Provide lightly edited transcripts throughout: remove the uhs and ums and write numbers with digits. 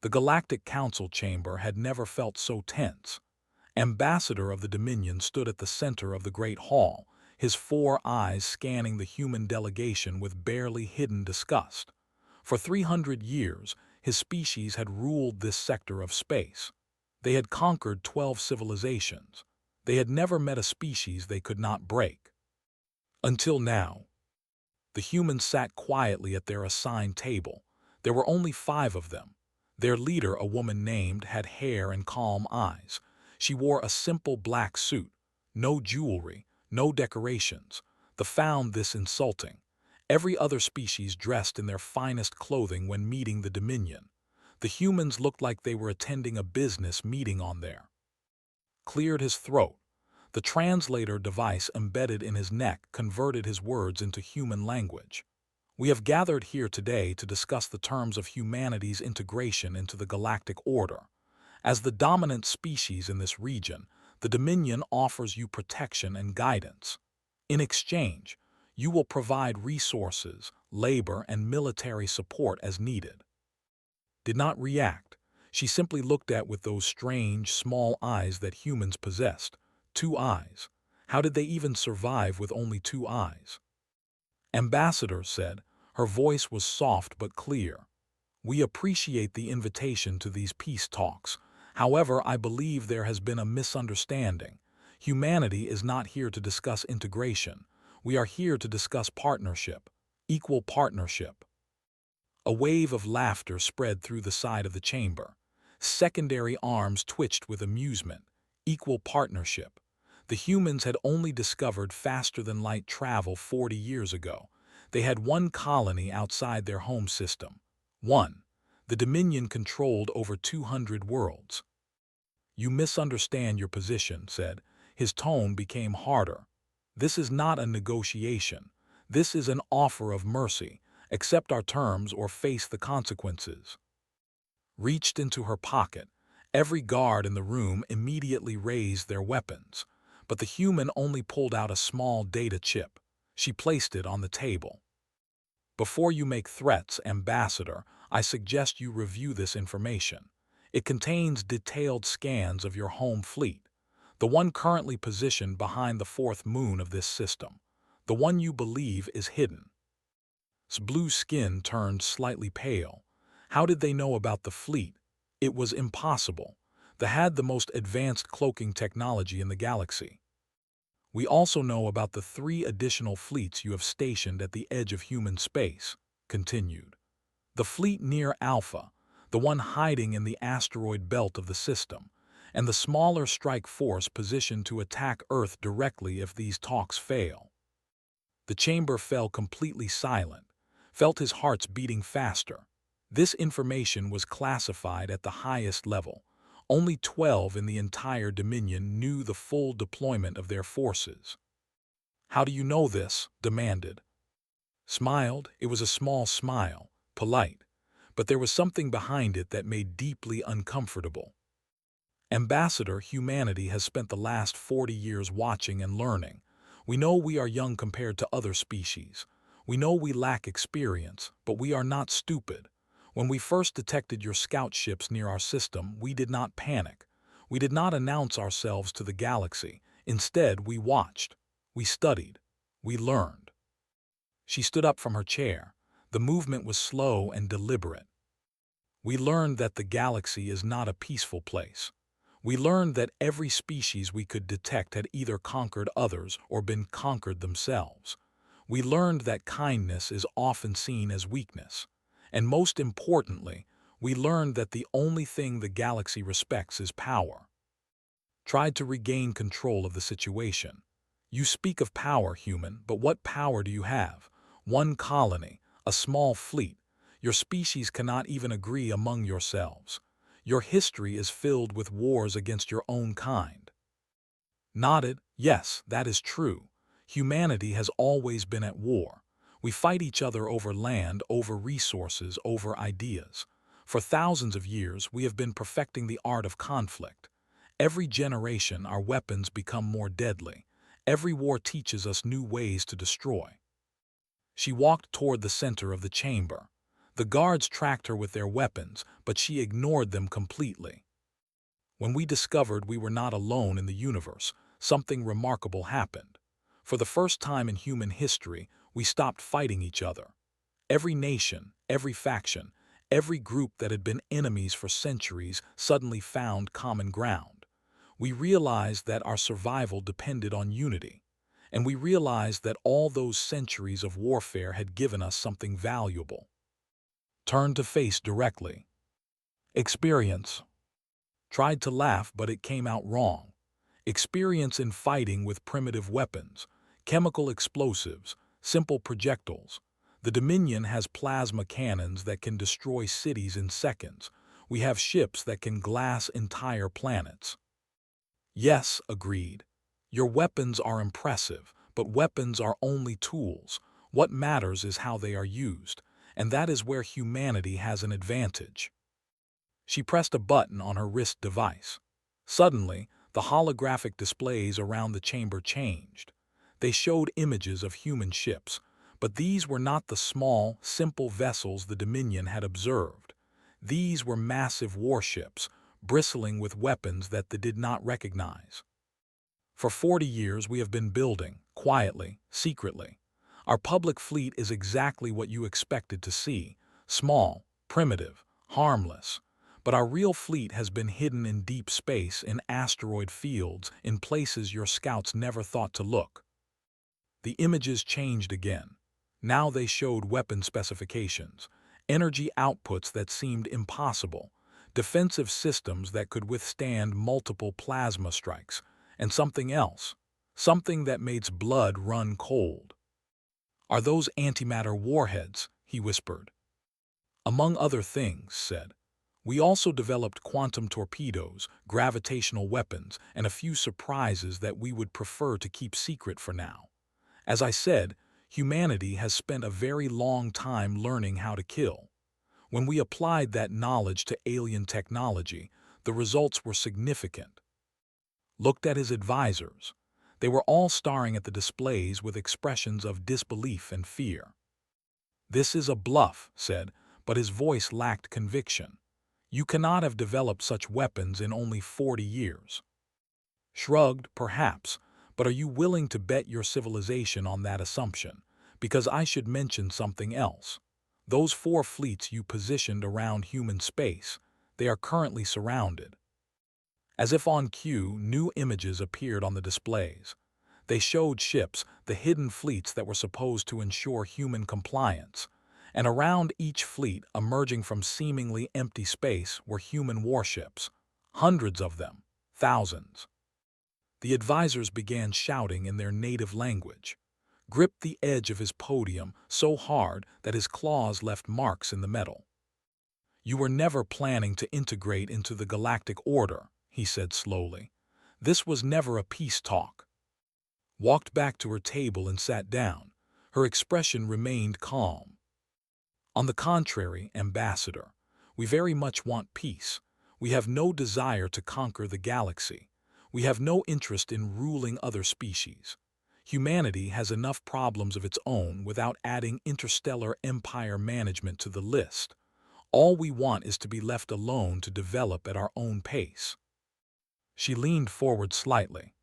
The Galactic Council chamber had never felt so tense. Ambassador of the Dominion stood at the center of the Great Hall, his four eyes scanning the human delegation with barely hidden disgust. For 300 years, his species had ruled this sector of space. They had conquered 12 civilizations. They had never met a species they could not break. Until now. The humans sat quietly at their assigned table. There were only 5 of them. Their leader, a woman named, had hair and calm eyes. She wore a simple black suit, no jewelry, no decorations. The found this insulting. Every other species dressed in their finest clothing when meeting the Dominion. The humans looked like they were attending a business meeting on there. Cleared his throat. The translator device embedded in his neck converted his words into human language. We have gathered here today to discuss the terms of humanity's integration into the galactic order. As the dominant species in this region, the Dominion offers you protection and guidance. In exchange, you will provide resources, labor, and military support as needed. Did not react. She simply looked at with those strange, small eyes that humans possessed. 2 eyes. How did they even survive with only 2 eyes? Ambassador said, her voice was soft but clear. We appreciate the invitation to these peace talks. However, I believe there has been a misunderstanding. Humanity is not here to discuss integration. We are here to discuss partnership, equal partnership. A wave of laughter spread through the side of the chamber. Secondary arms twitched with amusement. Equal partnership. The humans had only discovered faster-than-light travel 40 years ago. They had 1 colony outside their home system. 1. The Dominion controlled over 200 worlds. You misunderstand your position, said. His tone became harder. This is not a negotiation. This is an offer of mercy. Accept our terms or face the consequences. Reached into her pocket. Every guard in the room immediately raised their weapons. But the human only pulled out a small data chip. She placed it on the table. Before you make threats, Ambassador, I suggest you review this information. It contains detailed scans of your home fleet, the one currently positioned behind the 4th moon of this system, the one you believe is hidden. His blue skin turned slightly pale. How did they know about the fleet? It was impossible. They had the most advanced cloaking technology in the galaxy. We also know about the 3 additional fleets you have stationed at the edge of human space, continued. The fleet near Alpha, the one hiding in the asteroid belt of the system, and the smaller strike force positioned to attack Earth directly if these talks fail. The chamber fell completely silent, felt his heart's beating faster. This information was classified at the highest level. Only 12 in the entire Dominion knew the full deployment of their forces. How do you know this? Demanded. Smiled. It was a small smile, polite, but there was something behind it that made deeply uncomfortable. Ambassador, humanity has spent the last 40 years watching and learning. We know we are young compared to other species. We know we lack experience, but we are not stupid. When we first detected your scout ships near our system, we did not panic. We did not announce ourselves to the galaxy. Instead, we watched. We studied. We learned. She stood up from her chair. The movement was slow and deliberate. We learned that the galaxy is not a peaceful place. We learned that every species we could detect had either conquered others or been conquered themselves. We learned that kindness is often seen as weakness. And most importantly, we learned that the only thing the galaxy respects is power. Tried to regain control of the situation. You speak of power, human, but what power do you have? 1 colony, a small fleet. Your species cannot even agree among yourselves. Your history is filled with wars against your own kind. Nodded. Yes, that is true. Humanity has always been at war. We fight each other over land, over resources, over ideas. For thousands of years, we have been perfecting the art of conflict. Every generation, our weapons become more deadly. Every war teaches us new ways to destroy. She walked toward the center of the chamber. The guards tracked her with their weapons, but she ignored them completely. When we discovered we were not alone in the universe, something remarkable happened. For the first time in human history, we stopped fighting each other. Every nation, every faction, every group that had been enemies for centuries suddenly found common ground. We realized that our survival depended on unity, and we realized that all those centuries of warfare had given us something valuable. Turned to face directly. Experience. Tried to laugh, but it came out wrong. Experience in fighting with primitive weapons, chemical explosives, simple projectiles. The Dominion has plasma cannons that can destroy cities in seconds. We have ships that can glass entire planets. Yes, agreed. Your weapons are impressive, but weapons are only tools. What matters is how they are used, and that is where humanity has an advantage. She pressed a button on her wrist device. Suddenly, the holographic displays around the chamber changed. They showed images of human ships, but these were not the small, simple vessels the Dominion had observed. These were massive warships, bristling with weapons that they did not recognize. For 40 years we have been building, quietly, secretly. Our public fleet is exactly what you expected to see, small, primitive, harmless. But our real fleet has been hidden in deep space, in asteroid fields, in places your scouts never thought to look. The images changed again. Now they showed weapon specifications, energy outputs that seemed impossible, defensive systems that could withstand multiple plasma strikes, and something else, something that makes blood run cold. "Are those antimatter warheads?" he whispered. "Among other things," said. "We also developed quantum torpedoes, gravitational weapons, and a few surprises that we would prefer to keep secret for now. As I said, humanity has spent a very long time learning how to kill. When we applied that knowledge to alien technology, the results were significant." Looked at his advisors. They were all staring at the displays with expressions of disbelief and fear. "This is a bluff," said, but his voice lacked conviction. "You cannot have developed such weapons in only 40 years. Shrugged, perhaps, but are you willing to bet your civilization on that assumption? Because I should mention something else. Those 4 fleets you positioned around human space, they are currently surrounded." As if on cue, new images appeared on the displays. They showed ships, the hidden fleets that were supposed to ensure human compliance. And around each fleet, emerging from seemingly empty space, were human warships. Hundreds of them. Thousands. The advisors began shouting in their native language. Gripped the edge of his podium so hard that his claws left marks in the metal. "You were never planning to integrate into the galactic order," he said slowly. "This was never a peace talk." Walked back to her table and sat down. Her expression remained calm. "On the contrary, Ambassador, we very much want peace. We have no desire to conquer the galaxy. We have no interest in ruling other species. Humanity has enough problems of its own without adding interstellar empire management to the list. All we want is to be left alone to develop at our own pace." She leaned forward slightly.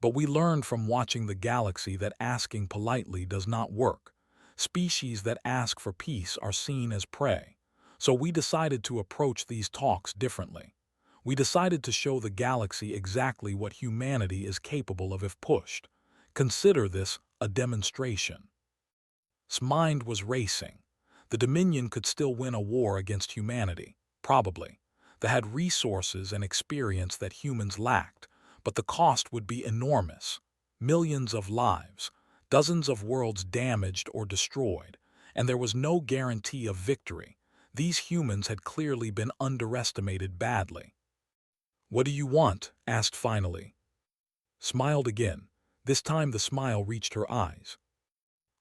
"But we learned from watching the galaxy that asking politely does not work. Species that ask for peace are seen as prey. So we decided to approach these talks differently. We decided to show the galaxy exactly what humanity is capable of if pushed. Consider this a demonstration." His mind was racing. The Dominion could still win a war against humanity, probably. They had resources and experience that humans lacked, but the cost would be enormous. Millions of lives, dozens of worlds damaged or destroyed, and there was no guarantee of victory. These humans had clearly been underestimated badly. "What do you want?" asked finally. Smiled again. This time the smile reached her eyes.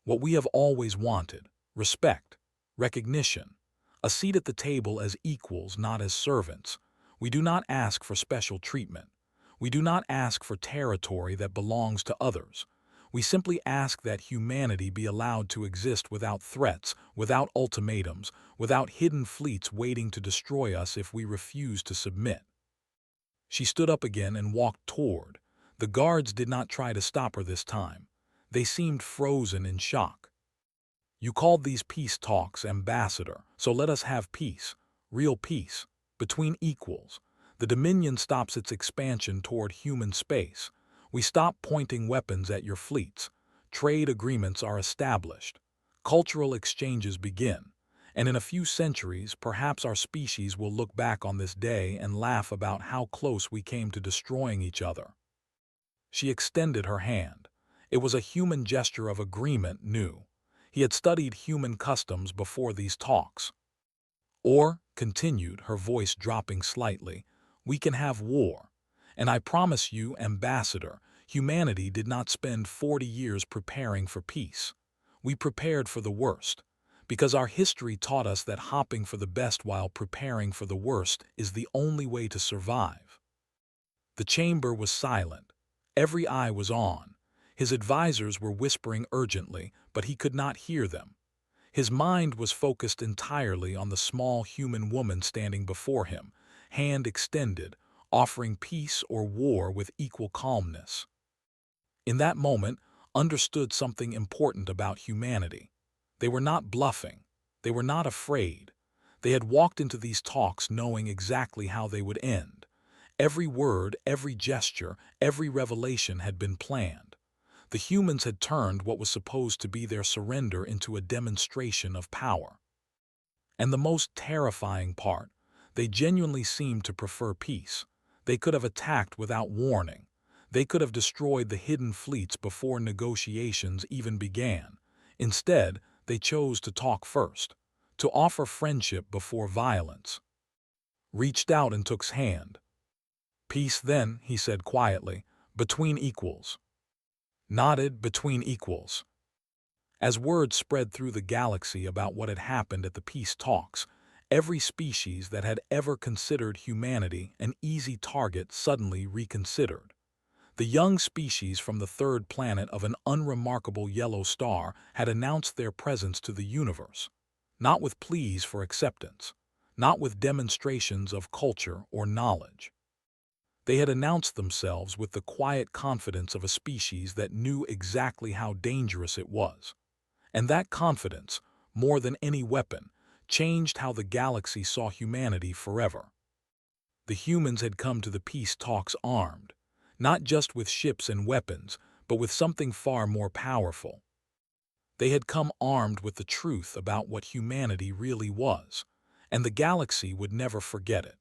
"What we have always wanted. Respect. Recognition. A seat at the table as equals, not as servants. We do not ask for special treatment. We do not ask for territory that belongs to others. We simply ask that humanity be allowed to exist without threats, without ultimatums, without hidden fleets waiting to destroy us if we refuse to submit." She stood up again and walked toward. The guards did not try to stop her this time. They seemed frozen in shock. "You called these peace talks, Ambassador, so let us have peace, real peace, between equals. The Dominion stops its expansion toward human space. We stop pointing weapons at your fleets. Trade agreements are established. Cultural exchanges begin. And in a few centuries, perhaps our species will look back on this day and laugh about how close we came to destroying each other." She extended her hand. It was a human gesture of agreement new. He had studied human customs before these talks. "Or," continued, her voice dropping slightly, "we can have war. And I promise you, Ambassador, humanity did not spend 40 years preparing for peace. We prepared for the worst, because our history taught us that hopping for the best while preparing for the worst is the only way to survive." The chamber was silent. Every eye was on. His advisors were whispering urgently, but he could not hear them. His mind was focused entirely on the small human woman standing before him, hand extended, offering peace or war with equal calmness. In that moment, understood something important about humanity. They were not bluffing. They were not afraid. They had walked into these talks knowing exactly how they would end. Every word, every gesture, every revelation had been planned. The humans had turned what was supposed to be their surrender into a demonstration of power. And the most terrifying part, they genuinely seemed to prefer peace. They could have attacked without warning. They could have destroyed the hidden fleets before negotiations even began. Instead, they chose to talk first, to offer friendship before violence. Reached out and took's hand. "Peace then," he said quietly, "between equals." Nodded, "Between equals." As word spread through the galaxy about what had happened at the peace talks, every species that had ever considered humanity an easy target suddenly reconsidered. The young species from the third planet of an unremarkable yellow star had announced their presence to the universe, not with pleas for acceptance, not with demonstrations of culture or knowledge. They had announced themselves with the quiet confidence of a species that knew exactly how dangerous it was. And that confidence, more than any weapon, changed how the galaxy saw humanity forever. The humans had come to the peace talks armed, not just with ships and weapons, but with something far more powerful. They had come armed with the truth about what humanity really was, and the galaxy would never forget it.